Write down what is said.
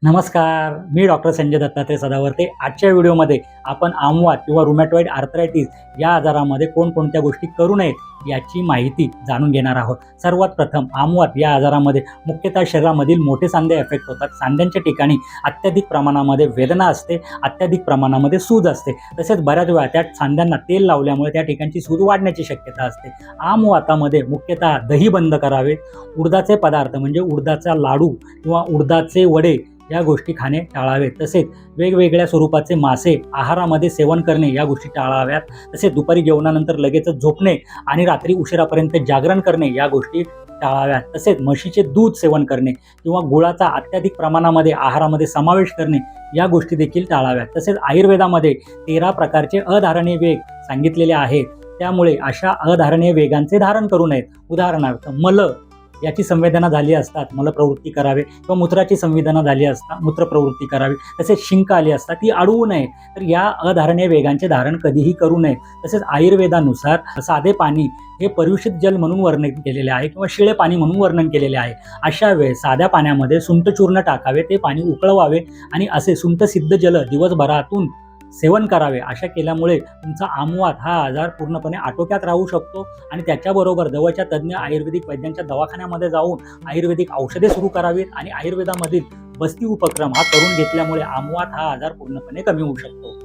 नमस्कार, मी डॉक्टर संजय दत्तात्रय सदावर्ते। आजच्या व्हिडिओमध्ये आपण आमवात किंवा रुमॅटॉइड आर्थरायटिस या आजारामध्ये कोणकोणत्या गोष्टी करू नयेत याची माहिती जाणून घेणार आहोत। सर्वात प्रथम आमवात या आजारामध्ये मुख्यतः शरीरामधील मोठे सांधे इफेक्ट होतात। सांध्यांच्या ठिकाणी अत्याधिक प्रमाणामध्ये वेदना असते, अत्याधिक प्रमाणामध्ये सूज असते। तसेच बऱ्याच वेळा त्या सांध्यांना तेल लावल्यामुळे त्या ठिकाणची सूज वाढण्याची शक्यता असते। आमवातामध्ये मुख्यतः दही बंद करावे, उडदाचे पदार्थ म्हणजे उडदाचा लाडू किंवा उडदाचे वडे या गोष्टी खाणे टाळावे। तसेच वेगवेगळ्या स्वरूपाचे मासे आहारामध्ये सेवन करणे या गोष्टी टाळाव्यात। तसेच दुपारी जेवणानंतर लगेच झोपणे आणि रात्री उशिरापर्यंत जागरण करणे या गोष्टी टाळाव्यात। तसेच म्हशीचे दूध सेवन करणे किंवा गुळाचा अत्याधिक प्रमाणामध्ये आहारामध्ये समावेश करणे या गोष्टी देखील टाळाव्यात। तसेच आयुर्वेदामध्ये 13 प्रकारचे अधारणीय वेग सांगितलेले आहेत, त्यामुळे अशा अधारणीय वेगांचे धारण करू नयेत। उदाहरणार्थ मल याची संवेदना झाली असतात मलप्रवृत्ती करावे, किंवा मूत्राची संवेदना झाली असता मूत्रप्रवृत्ती करावी। तसेच शिंक आली असता ती अडवू नये, तर या अधारणीय वेगांचे धारण कधीही करू नये। तसेच आयुर्वेदानुसार साधे पाणी हे परियुषित जल म्हणून वर्णन केलेले आहे किंवा शिळे पाणी म्हणून वर्णन केलेले आहे। अशा वेळेस साध्या पाण्यामध्ये सुंठ चूर्ण टाकावे, ते पाणी उकळवावे आणि असे सुंठ सिद्ध जल दिवसभरातून सेवन करावे। अशा केल्यामुळे तुमचा आमवात हा आजार पूर्णपणे आटोक्यात राहू शकतो आणि त्याच्याबरोबर जवळच्या तज्ज्ञ आयुर्वेदिक वैद्यांच्या दवाखान्यामध्ये जाऊन आयुर्वेदिक औषधे सुरू करावीत आणि आयुर्वेदामधील बस्ती उपक्रम हा करून घेतल्यामुळे आमवात हा आजार पूर्णपणे कमी होऊ शकतो।